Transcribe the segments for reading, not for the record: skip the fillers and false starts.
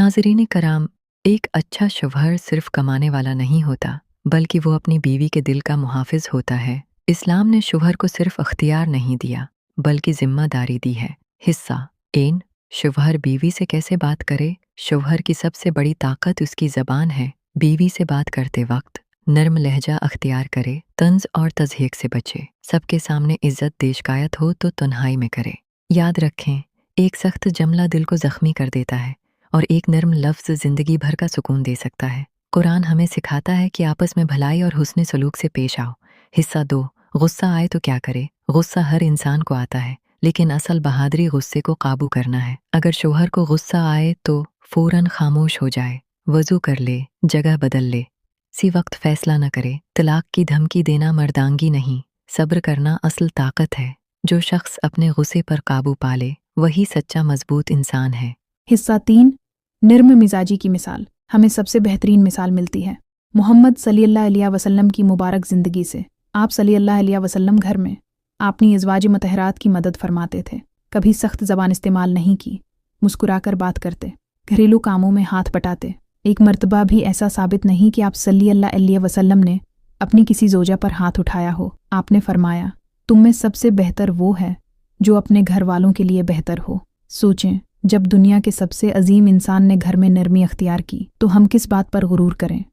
नाज़रीन कराम, एक अच्छा शौहर सिर्फ कमाने वाला नहीं होता बल्कि वो अपनी बीवी के दिल का मुहाफ़िज़ होता है। इस्लाम ने शौहर को सिर्फ अख्तियार नहीं दिया बल्कि ज़िम्मेदारी दी है। हिस्सा एन शौहर बीवी से कैसे बात करे। शौहर की सबसे बड़ी ताकत उसकी ज़बान है। बीवी से बात करते वक्त नर्म लहजा अख्तियार करे, तंज और तज़हीक से बचे। सबके सामने इज्जत देशकायत हो तो तन्हाई में करे। याद रखें, एक सख्त जमला दिल को ज़ख्मी कर देता है और एक नर्म लफ्ज़ ज़िंदगी भर का सुकून दे सकता है। कुरान हमें सिखाता है कि आपस में भलाई और हुस्न सलूक से पेश आओ। हिस्सा 2, गुस्सा आए तो क्या करे। गुस्सा हर इंसान को आता है, लेकिन असल बहादुरी गुस्से को काबू करना है। अगर शौहर को गुस्सा आए तो फ़ौरन खामोश हो जाए, वज़ू कर ले, जगह बदल ले, सी वक्त फैसला न करे। तलाक की धमकी देना मर्दांगी नहीं, सब्र करना असल ताकत है। जो शख्स अपने गुस्से पर काबू पाले वही सच्चा मजबूत इंसान है। हिस्सा 3, निर्म मिजाजी की मिसाल। हमें सबसे बेहतरीन मिसाल मिलती है मोहम्मद सल्लल्लाहु अलैहि वसल्लम की मुबारक ज़िंदगी से। आप सल्लल्लाहु अलैहि वसल्लम घर में अपनी अज़वाज मतहरात की मदद फरमाते थे। कभी सख्त ज़बान इस्तेमाल नहीं की, मुस्कुराकर बात करते, घरेलू कामों में हाथ बटाते। एक मर्तबा भी ऐसा साबित नहीं कि आप सल्लल्लाहु अलैहि वसल्लम ने अपनी किसी ज़ोजा पर हाथ उठाया हो। आपने फरमाया, तुम में सबसे बेहतर वो है जो अपने घर वालों के लिए बेहतर हो। सोचें, जब दुनिया के सबसे अजीम इंसान ने घर में नरमी अख्तियार की तो हम किस बात पर गुरूर करें।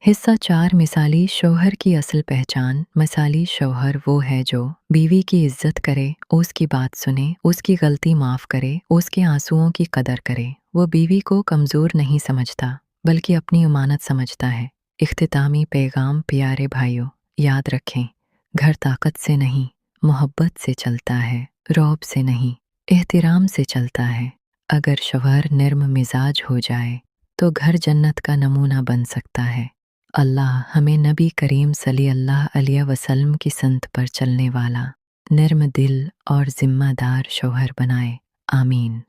हिस्सा 4, मिसाली शौहर की असल पहचान। मिसाली शौहर वो है जो बीवी की इज्जत करे, उसकी बात सुने, उसकी गलती माफ़ करे, उसके आंसुओं की कदर करे। वो बीवी को कमज़ोर नहीं समझता बल्कि अपनी अमानत समझता है। इख्तितामी पैगाम प्यारे भाइयों, याद रखें, घर ताकत से नहीं मोहब्बत से चलता है, रौब से नहीं एहतराम से चलता है। अगर शौहर नर्म मिजाज हो जाए तो घर जन्नत का नमूना बन सकता है। अल्लाह हमें नबी करीम सल्लल्लाहु अलैहि वसल्लम की संत पर चलने वाला, नर्म दिल और ज़िम्मेदार शौहर बनाए। आमीन।